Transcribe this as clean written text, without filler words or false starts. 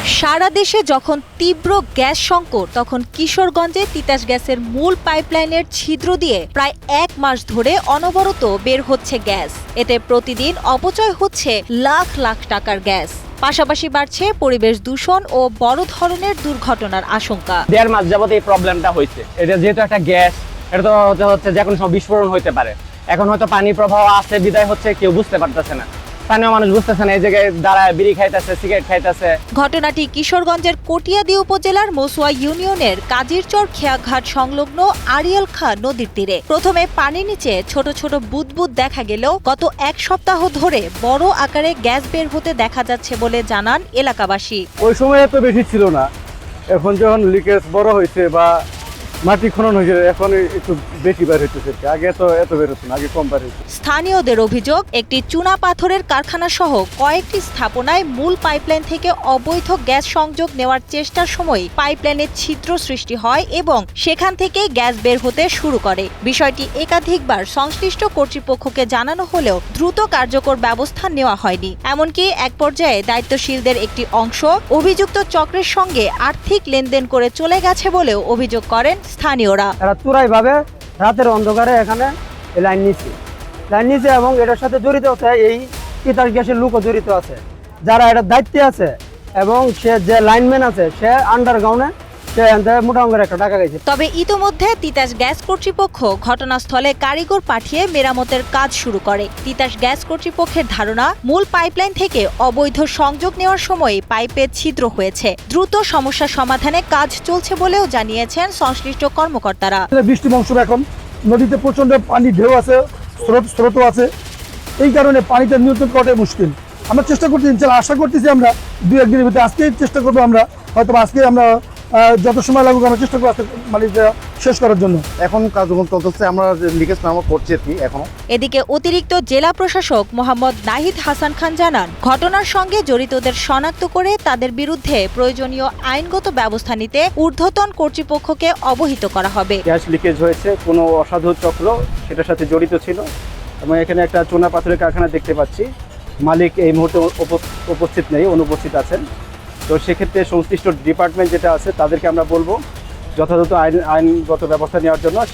সারা দেশে যখন তীব্র গ্যাস সংকট, তখন কিশোরগঞ্জে তিতাস গ্যাসের মূল পাইপলাইনের ছিদ্র দিয়ে প্রায় 1 মাস ধরে অনবরত বের হচ্ছে গ্যাস। এতে প্রতিদিন অপচয় হচ্ছে লাখ লাখ টাকার গ্যাস। পাশাপাশি বাড়ছে পরিবেশ দূষণ ও বড় ধরনের দুর্ঘটনার আশঙ্কা। 1.5 মাস যাবত এই প্রবলেমটা হয়েছে। এটা যেহেতু একটা গ্যাস, এটা তো হচ্ছে যে কোনো সময় বিস্ফোরণ হইতে পারে। এখন হয়তো পানি প্রবাহ আছে বিদায় হচ্ছে, কেউ বুঝতে পারতেছে না, স্থানীয় মানুষ বুঝতেছে না, এই জায়গায় দাঁড়ায় বিড়ি খাইতেছে, সিগারেট খাইতেছে। ঘটনাটি কিশোরগঞ্জের কটিয়াদি উপজেলার মসুয়া ইউনিয়নের কাজিরচর খেয়াঘাট সংলগ্ন আরিয়াল খাঁ নদীর তীরে। প্রথমে পানির নিচে ছোট ছোট বুদবুদ দেখা গেলেও গত 1 সপ্তাহ ধরে বড় আকারে গ্যাস বের হতে দেখা যাচ্ছে বলে জানান এলাকাবাসী। ওই সময় এত বেশি ছিল না, এখন যখন লিকেজ বড় হয়েছে বা মাটি খনন হয়েছে, এখন একটু বেশি বের হইতেছে। আগে তো এত বের হতো না, আগে কম বের হইতো। স্থানীয়দের অভিযোগ, একটি চুনা পাথরের কারখানা সহ কয়েকটি স্থাপনায় মূল পাইপলাইন থেকে অবৈধ গ্যাস সংযোগ নেওয়ার চেষ্টার সময় পাইপলাইনের ছিদ্র সৃষ্টি হয় এবং সেখান থেকে গ্যাস বের হতে শুরু করে। বিষয়টি একাধিকবার সংশ্লিষ্ট কর্তৃপক্ষকে জানানো হলেও দ্রুত কার্যকর ব্যবস্থা নেওয়া হয়নি। এমনকি এক পর্যায়ে দায়িত্বশীলদের একটি অংশ অভিযুক্ত চক্রের সঙ্গে আর্থিক লেনদেন করে চলে গেছে বলেও অভিযোগ করেন স্থানীয়রা। এরা চোরাই ভাবে রাতের অন্ধকারে এখানে লাইন নিচ্ছে এবং এটার সাথে জড়িত আছে এই তিতাস গ্যাসের লোকও জড়িত আছে, যারা এটার দায়িত্বে আছে এবং সে যে লাইনম্যান আছে সে আন্ডারগ্রাউন্ডে সে মোটা অঙ্কের একটা টাকা গেছে। তবে ইতোমধ্যে তিতাস গ্যাস কর্তৃপক্ষ ঘটনাস্থলে কারিগর পাঠিয়ে মেরামতের কাজ শুরু করে। তিতাস গ্যাস কর্তৃপক্ষের ধারণা, মূল পাইপলাইন থেকে অবৈধ সংযোগ নেওয়ার সময় পাইপে ছিদ্র হয়েছে। দ্রুত সমস্যা সমাধানে কাজ চলছে বলেও জানিয়েছেন সংশ্লিষ্ট কর্মকর্তারা। বৃষ্টি মৌসুম, এখন নদীতে প্রচন্ড পানি ঢেউ আছে, স্রোত আছে, এই কারণে পানিটা নিয়ন্ত্রণ করাটাই মুশকিল। আমরা চেষ্টা করতেছি, আশা করতেছি আমরা 2-1 দিনের ভিতরে আজকেই চেষ্টা করবো। আমরা হয়তো আজকে আমরা যত সময় লাগুক আমরা চেষ্টা করবো মানে শেষ করার জন্য। এখন কার্যক্রম চলতেছে, আমরা লিকেজ মেরামত করছি আর কি এখনো। এদিকে অতিরিক্ত জেলা প্রশাসক মোহাম্মদ নাহিদ হাসান খান জানান, ঘটনার সঙ্গে জড়িতদের শনাক্ত করে তাদের বিরুদ্ধে প্রয়োজনীয় আইনগত ব্যবস্থা নিতে ঊর্ধ্বতন কর্তৃপক্ষকে অবহিত করা হবে। গ্যাস লিকেজ হয়েছে, কোনো অসাধু চক্র সেটার সাথে জড়িত ছিল এবং এখানে একটা চুনা পাথরের কারখানা দেখতে পাচ্ছি। মালিক এই মুহূর্তে উপস্থিত নেই, অনুপস্থিত আছেন। তো সেক্ষেত্রে সংশ্লিষ্ট ডিপার্টমেন্ট যেটা আছে তাদেরকে আমরা বলবো যথাযথ আইনগত ব্যবস্থা নেওয়ার জন্য।